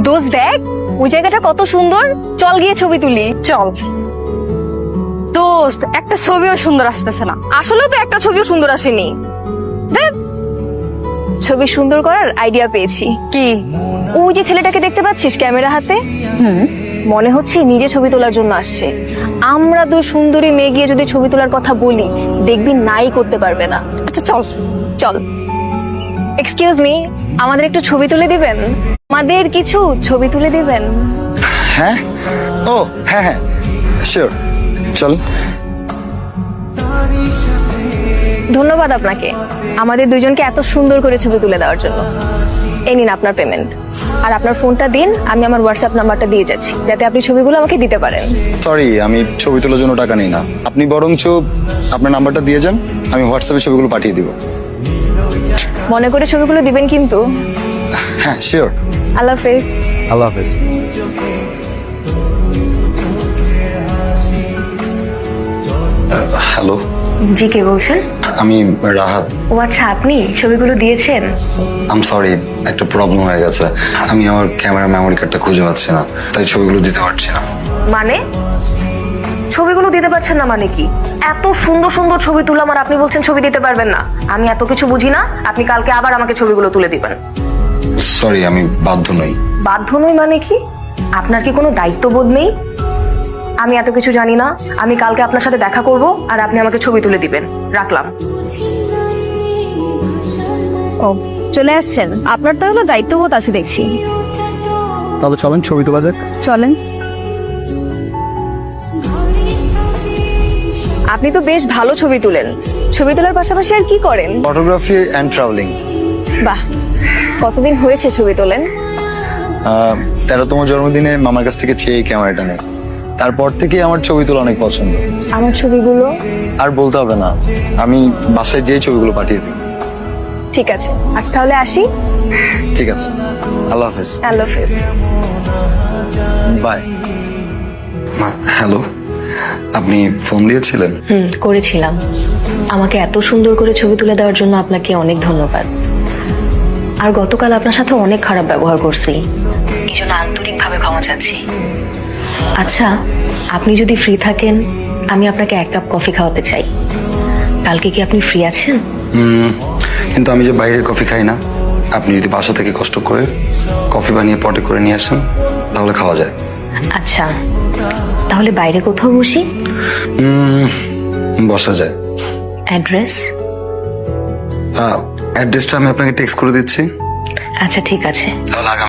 দোস্ত দেখ, ওই জায়গাটা কত সুন্দর, চল গিয়ে ছবি তুলি। চল। দোস্ত, একটা ছবিও সুন্দর আসতেছে না। আসলে তো একটা ছবিও সুন্দর আসেনি। দেখ, ছবি সুন্দর করার আইডিয়া পেয়েছি। কি? ওই যে ছেলেটাকে দেখতে পাচ্ছিস ক্যামেরা হাতে, মনে হচ্ছে নিজে ছবি তোলার জন্য আসছে। আমরা দুই সুন্দরী মেয়ে গিয়ে যদি ছবি তোলার কথা বলি, দেখবি নাই করতে পারবে না। আচ্ছা চল। চল। এক্সকিউজ মি, আমাদের একটু ছবি তুলে দিবেন? আমাদের কিছু ছবি তুলে দিবেন? হ্যাঁ, ও হ্যাঁ হ্যাঁ, শিওর, চল। ধন্যবাদ আপনাকে আমাদের দুইজনকে এত সুন্দর করে ছবি তুলে দেওয়ার জন্য। এই নিন আপনার পেমেন্ট, আর আপনার ফোনটা দিন, আমি আমার হোয়াটসঅ্যাপ নাম্বারটা দিয়ে যাচ্ছি যাতে আপনি ছবিগুলো আমাকে দিতে পারেন। সরি, আমি ছবি তোলার জন্য টাকা নিই না। আপনি বরঞ্চ আপনার নাম্বারটা দিয়ে যান, আমি হোয়াটসঅ্যাপে ছবিগুলো পাঠিয়ে দিব। মনে করে ছবিগুলো দিবেন কিন্তু। হ্যাঁ শিওর। আল্লাহ হাফেজ। আল্লাহ হাফেজ। হ্যালো, জি, কে বলছেন? আমি রাহাত। ও আচ্ছা, আপনি ছবিগুলো দিয়েছেন? আম সরি, একটা প্রবলেম হয়ে গেছে। আমি আমার ক্যামেরা মেমোরি কার্ডটা খুঁজে পাচ্ছি না, তাই ছবিগুলো দিতে পারছি না। মানে ছবিগুলো দিতে পারছেন না মানে কি? এত সুন্দর সুন্দর ছবি তুললাম আর আপনি বলছেন ছবি দিতে পারবেন না? আমি এত কিছু বুঝি না। আপনি কালকে আবার আমাকে ছবিগুলো তুলে দিবেন। সরি, আমি বাধ্য নই। বাধ্য নই মানে কি? আপনার কি কোনো দায়িত্ববোধ নেই? আমি এত কিছু জানি না। আমি কালকে আপনার সাথে দেখা করব আর আপনি আমাকে ছবি তুলে দিবেন। রাখলাম। ও, চলে আসছেন? আপনার তো হলো দায়িত্ববোধ আছে দেখছি। তাহলে চলেন ছবি তোলা যাক। চলেন। আপনি তো বেশ ভালো ছবি তুলেন। ছবি তোলার পাশাপাশি আর কি করেন? Photography and travelling. বাহ, কতদিন হয়েছে ছবি তোলেন? 13তম জন্মদিনে মামার কাছ থেকে চেয়ে ক্যামেরাটা নেই, তারপর থেকে আমার ছবি তোলা অনেক পছন্দ। আমার ছবিগুলো? আর বলতে হবে না, আমি বাসায় যেই ছবিগুলো পাঠিয়ে দিই। ঠিক আছে, আজ তাহলে আসি। ঠিক আছে, আল্লাহ হাফেজ। আল্লাহ হাফেজ। বাই। হ্যালো, আপনি ফোন দিয়েছিলেন? করেছিলাম। আমাকে এত সুন্দর করে ছবি তুলে দেওয়ার জন্য আপনাকে অনেক ধন্যবাদ। আর গতকাল আপনার সাথে অনেক খারাপ ব্যবহার করছি, এই জন্য আন্তরিকভাবে ক্ষমা চাচ্ছি। আচ্ছা, আপনি যদি ফ্রি থাকেন, আমি আপনাকে 1 কাপ কফি খাওয়াতে চাই। কালকে কি আপনি ফ্রি আছেন? কিন্তু আমি যে বাইরে কফি খাই না, আপনি যদি বাসা থেকে কষ্ট করে কফি বানিয়ে পটে করে নিয়ে আসেন তাহলে খাওয়া যায়। আচ্ছা, তাহলে বাইরে কোথাও বসি? বসা যায়। অ্যাড্রেস? অ্যাড্রেসটা আমি আপনাকে টেক্সট করে দিচ্ছি। আচ্ছা ঠিক আছে। তাহলে